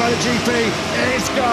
by the GP is go.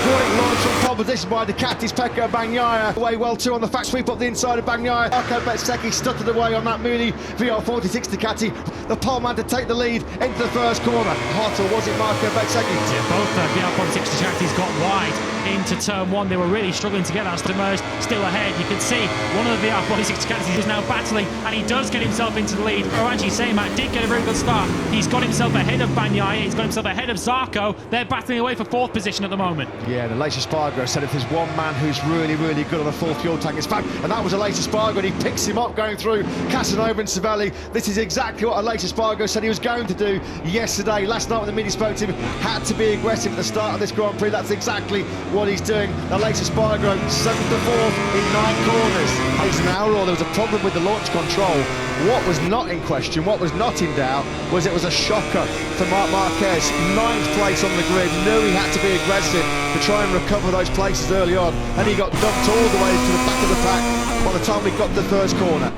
Great launch from pole position by Ducati's Pecco Bagnaia. Away well too on the fat sweep up the inside of Bagnaia. Marco Bezzecchi stuttered away on that Mooney VR46 Ducati. The poleman to take the lead into the first corner. Hot, or was it Marco Bezzecchi? Yeah, both VR46 Ducatis got wide into turn one. They were really struggling to get that. Submerged still ahead. You can see one of the VR46 Ducatis is now battling, and he does get himself into the lead. Orangi Seamat did get a very good start. He's got himself ahead of Bagnaia. He's got himself ahead of Zarco. They're battling away for fourth position at the moment. Yeah, and Aleix Espargaro said if there's one man who's really, really good on a full fuel tank, it's Fab, and that was Aleix Espargaro, and he picks him up going through Casanova and Savelli. This is exactly what Aleix Espargaro said he was going to do yesterday. Last night when the media spoke to him, had to be aggressive at the start of this Grand Prix. That's exactly what he's doing. Aleix Espargaro, 7th to 4th in 9 corners. Eisenhower, there was a problem with the launch control. What was not in question, what was not in doubt, was it was a shocker for Marc Marquez. 9th place on the grid, knew he had to be aggressive to try and recover those places early on, and he got dumped all the way to the back of the pack by the time we got to the first corner.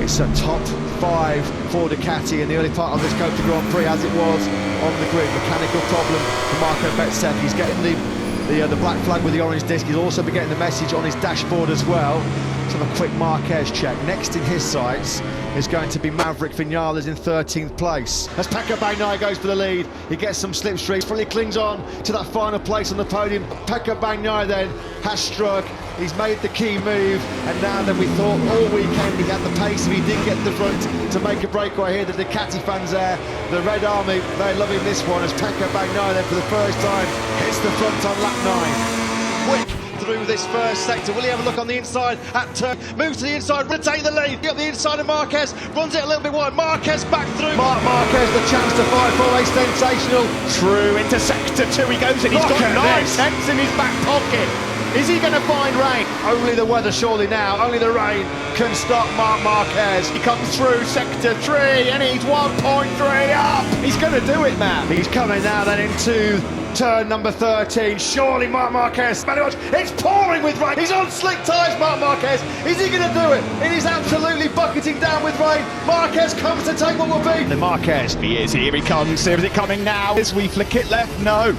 It's a top 5 for Ducati in the early part of this Copa Grand Prix, as it was on the grid. Mechanical problem for Marco Bezzecchi. He's getting the black flag with the orange disc. He'll also be getting the message on his dashboard as well. Let's have a quick Marquez check. Next in his sights is going to be Maverick Vinales in 13th place. As Pecco Bagnaia goes for the lead, he gets some slipstream, fully clings on to that final place on the podium. Pecco Bagnaia then has struck, he's made the key move, and now then we thought all weekend he had the pace if he did get to the front to make a breakaway here. The Ducati fans there, the Red Army, they're loving this one as Pecco Bagnaia then for the first time hits the front on lap 9. Quick through this first sector. Will he have a look on the inside at turn? Moves to the inside, will take the lead. Up the inside of Marquez, runs it a little bit wide. Marquez back through. Marc Marquez, the chance to fight for a sensational. Through into sector 2 he goes, and he's got 9/10 in his back pocket. Is he going to find rain? Only the weather surely now, only the rain can stop Marc Marquez. He comes through sector 3 and he's 1.3 up. He's going to do it, man. He's coming now then into turn number 13. Surely Marc Marquez. It's pouring with rain. He's on slick tyres, Marc Marquez. Is he going to do it? It is absolutely bucketing down with rain. Marquez comes to take what will be. The Marquez. He is. Here he comes. Here is it coming now. As we flick it left. No.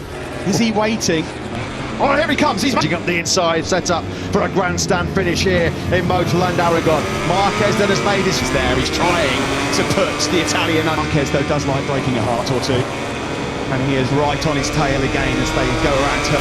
Is he waiting? Oh, here he comes. He's up the inside, set up for a grandstand finish here in Motorland Aragon. Marquez then has made his there. He's trying to put the Italian. Marquez though does like breaking a heart or two, and he is right on his tail again as they go around to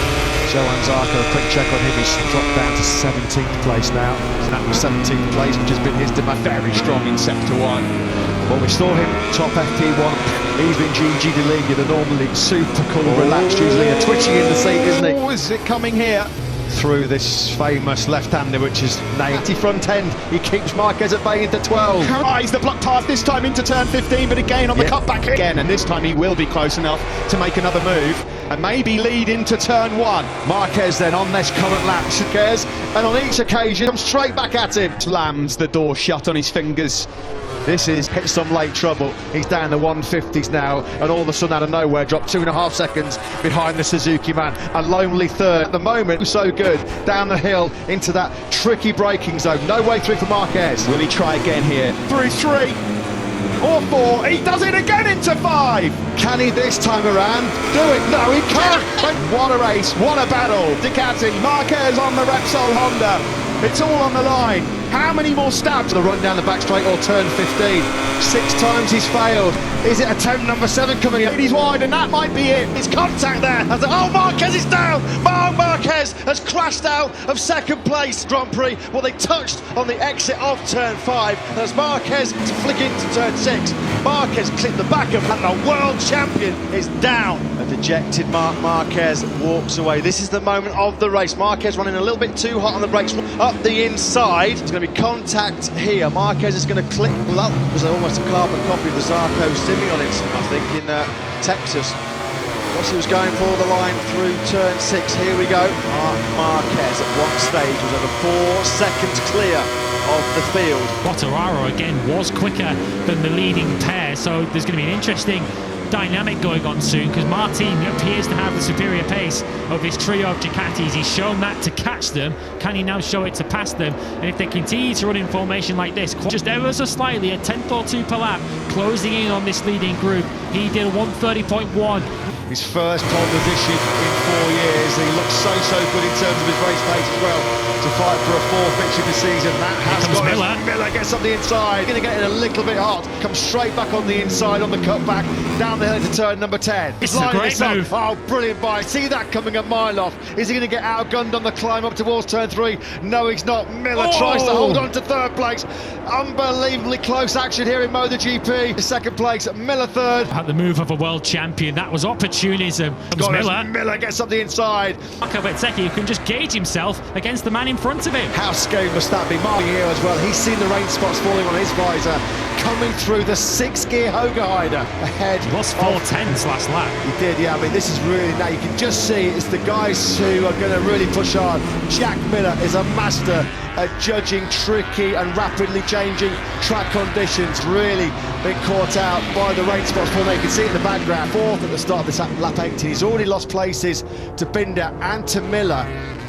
Johann Zarco. A quick check on him. He's dropped down to 17th place now. And that was 17th place, which has been his demand. Very strong in sector 1. Well, we saw him top FP1. Even Gigi D'Aligna, the normally super cool, relaxed usually, twitching in the seat, isn't he? Oh, is it coming here? Through this famous left-hander, which is 90 front end. He keeps Marquez at bay into 12. He's the block path this time into turn 15, but again on the cutback again, and this time he will be close enough to make another move and maybe lead into turn 1. Marquez then on this current lap, and on each occasion comes straight back at him. Slams the door shut on his fingers. This is hit some late trouble. He's down the 150s now, and all of a sudden out of nowhere dropped 2.5 seconds behind the Suzuki man. A lonely third at the moment. So good down the hill into that tricky braking zone. No way through for Marquez. Will he try again here? Through 3 or 4. He does it again into 5. Can he this time around do it? No, he can't. What a race, what a battle. Ducati, Marquez on the Repsol Honda. It's all on the line. How many more stabs? The run down the back straight or turn 15. 6 times he's failed. Is it attempt number 7 coming up? He's wide, and that might be it. It's contact there. Oh, Marquez is down. Marc Marquez has crashed out of 2nd place. Grand Prix. Well, they touched on the exit of turn 5. And as Marquez to flick into turn 6, Marquez clipped the back of him, and the world champion is down. A dejected Marc Marquez walks away. This is the moment of the race. Marquez running a little bit too hot on the brakes. Up the inside. It's going to be contact here. Marquez is going to clip. Well, that was almost a carbon copy of the Zarco Simeonits, I think, in Texas. Rossi was going for the line through turn 6. Here we go. Marc Marquez at one stage was over 4 seconds clear of the field. Quartararo again was quicker than the leading pair, so there's going to be an interesting dynamic going on soon, because Martin appears to have the superior pace of this trio of Ducatis. He's shown that to catch them. Can he now show it to pass them? And if they continue to run in formation like this, just ever so slightly, a 10th or 2 per lap, closing in on this leading group. He did 130.1. his first pole position in 4 years. He looks so good in terms of his race pace as well to fight for a 4th fixture this season. That has got Miller. Miller gets on the inside, going to get it a little bit hot, comes straight back on the inside on the cutback, down the hill into turn number 10. This is a great move. Oh, brilliant bike. See that coming a mile off. Is he going to get outgunned on the climb up towards turn 3? No, he's not. Miller tries to hold on to 3rd place. Unbelievably close action here in MotoGP. 2nd place, Miller 3rd. At the move of a world champion, that was opportunism. Miller gets up the inside. Marco Bezzecchi can just gauge himself against the man in front of him. How scary must that be? Mark here as well. He's seen the rain spots falling on his visor. Coming through the 6th-gear Hogerheider ahead. He lost 4/10 last lap. He did, yeah. I mean, this is really, now you can just see it's the guys who are going to really push hard. Jack Miller is a master at judging tricky and rapidly changing track conditions. Really been caught out by the rain spots. Well, you can see it in the background. 4th at the start of this lap 18. He's already lost places to Binder and to Miller.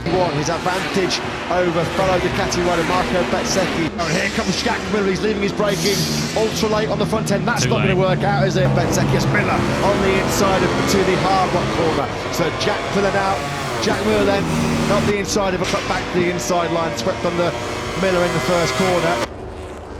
His advantage over fellow Ducati rider Marco Bezzecchi. Oh, here comes Jack Miller, he's leaving his braking ultra late on the front end. That's not going to work out, is it? Bezzecchi has Miller on the inside to the hard rock corner. So Jack Miller now. Jack Miller then not the inside of a cut back to the inside line, swept under Miller in the first corner.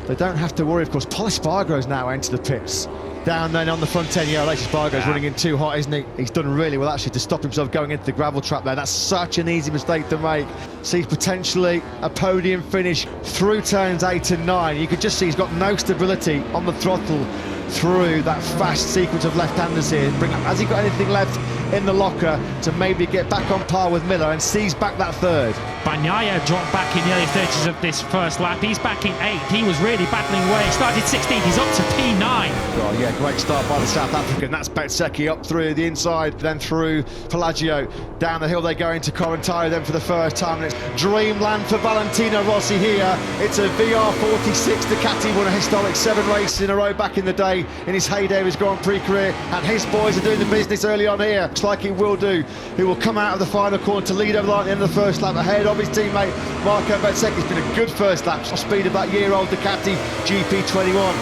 They don't have to worry, of course. Pol Espargaro's now entered the pits. Down then on the front end, Aleix Espargaro's running in too hot, isn't he? He's done really well actually to stop himself going into the gravel trap there. That's such an easy mistake to make. Sees potentially a podium finish through turns 8 and 9. You could just see he's got no stability on the throttle through that fast sequence of left-handers here. Has he got anything left in the locker to maybe get back on par with Miller and seize back that 3rd? Bagnaia dropped back in the early 30s of this first lap. He's back in 8th. He was really battling away. He started 16th. He's up to P9. Oh yeah, great start by the South African. That's Bezzecchi up through the inside, then through Pelagio. Down the hill they go into Correntino then for the first time. And it's dreamland for Valentino Rossi here. It's a VR46 Ducati, won a historic 7 races in a row back in the day in his heyday of his Grand Prix career. And his boys are doing the business early on here. Looks like he will do. He will come out of the final corner to lead over the line at the end of the first lap ahead of his teammate Marco Bezzecchi. It's been a good first lap. Speed of that year-old Ducati GP21.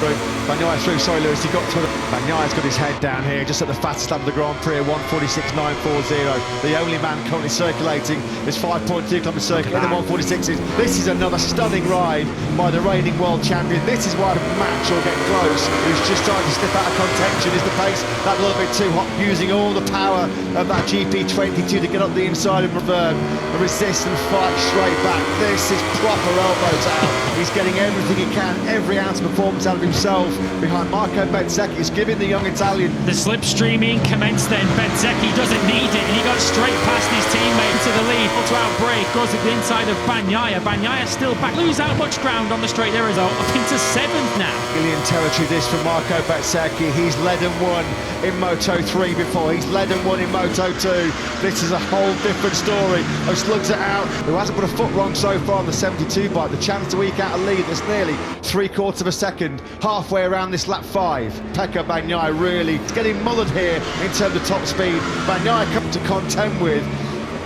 Bagnaia through, sorry Lewis, he got to it. Bagnaia's got his head down here, just at the fastest lap of the Grand Prix, 1:46.940. The only man currently circulating is 5.2 kilometres circuit in the 146s. This is another stunning ride by the reigning world champion. This is why the match will get close. He's just trying to slip out of contention. Is the pace that little bit too hot, using all the power of that GP22 to get up the inside and reverb, resist and fight straight back. This is proper elbows out. He's getting everything he can, every ounce of performance out of himself behind Marco Bezzecchi. He's giving the young Italian. The slipstreaming commenced then. Bezzecchi doesn't need it, and he goes straight past his teammate to the lead. To outbreak, goes to the inside of Bagnaia. Bagnaia still back. Lose out much ground on the straight. There is up into 7th now. Alien territory this for Marco Bezzecchi. He's led and won in Moto3 before. He's led and won in Moto2. This is a whole different story. Who slugs it out, who hasn't put a foot wrong so far on the 72 bike. The chance to eke out a lead that's nearly 3/4 of a second, halfway around this lap 5. Pecco Bagnaia really getting mullered here in terms of top speed. Bagnaia come to contend with.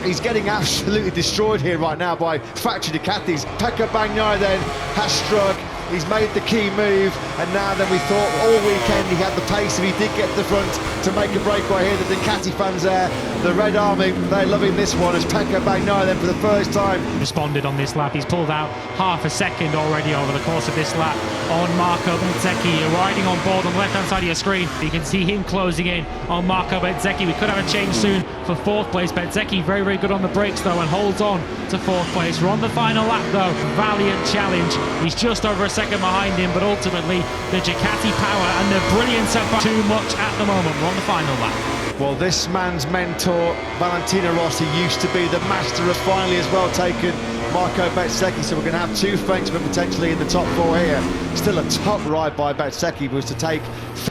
He's getting absolutely destroyed here right now by factory Ducatis. Pecco Bagnaia then has struck. He's made the key move, and now then we thought all weekend he had the pace if he did get to the front to make a breakaway here. The Ducati fans there, the Red Army, they're loving this one as Pecco Bagnaia then for the first time responded on this lap. He's pulled out half a second already over the course of this lap on Marco Bezzecchi. Riding on board on the left-hand side of your screen, you can see him closing in on Marco Bezzecchi. We could have a change soon for 4th place. Bezzecchi very, very good on the brakes though and holds on to 4th place. We're on the final lap though. Valiant challenge. He's just over a second behind him, but ultimately the Ducati power and the brilliance of too much at the moment. We're on the final lap. Well, this man's mentor, Valentino Rossi, used to be the master of finally as well taken Marco Bezzecchi, so we're going to have 2 Frenchmen potentially in the top 4 here. Still a top ride by Bezzecchi was to take.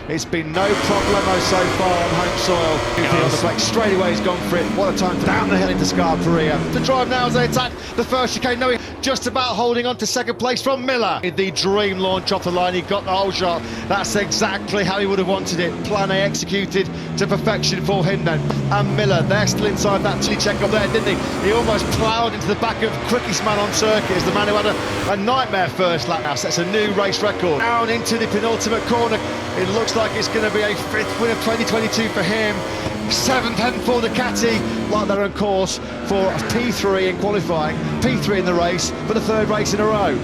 It's been no problemo so far on home soil. On the flex, straight away he's gone for it. What a time down the hill into Scarperia. The drive now as they attack the first chicane, knowing just about holding on to 2nd place from Miller. The dream launch off the line, he got the whole shot. That's exactly how he would have wanted it. Plan A executed to perfection for him then. And Miller, they're still inside that check up there, didn't he? He almost ploughed into the back of quickest man on circuit as the man who had a nightmare first lap. Now sets a new race record. Down into the penultimate corner. It looks like it's going to be a 5th win of 2022 for him. 7th and for Ducati, like they're on course for P3 in qualifying, P3 in the race for the 3rd race in a row.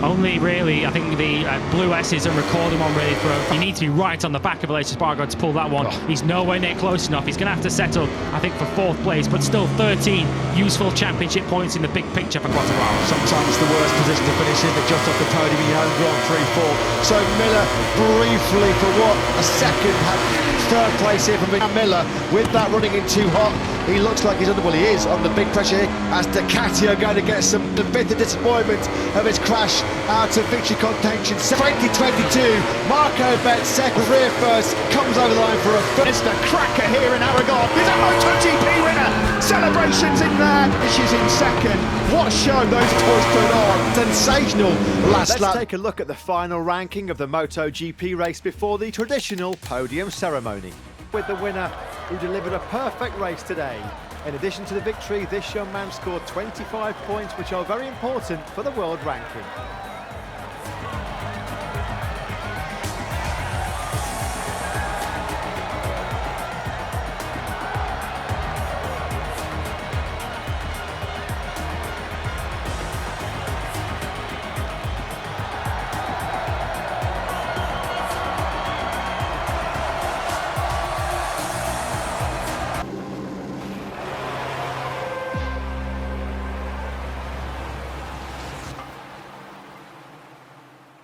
Only really, I think the Blue S is a recording one really for, you need to be right on the back of Aleix Espargaro to pull that one. He's nowhere near close enough. He's going to have to settle, I think, for 4th place, but still 13 useful championship points in the big picture for Quartararo. Sometimes the worst position to finish in, but just off the podium in your own Grand Prix 4. So Miller briefly for what, a second, had 3rd place here from Miller with that running in too hot. He looks like he's under, well he is, under big pressure here as Ducati are going to get some bitter disappointment of his crash out of victory contention. 2022, Marco Betts second, rear first, comes over the line for a It's the cracker here in Aragon. He's a MotoGP winner. Celebrations in there. She's in second. What a show those boys put on. sensational last lap. Let's take a look at the final ranking of the MotoGP race before the traditional podium ceremony. With the winner who delivered a perfect race today. In addition to the victory, this young man scored 25 points, which are very important for the world ranking.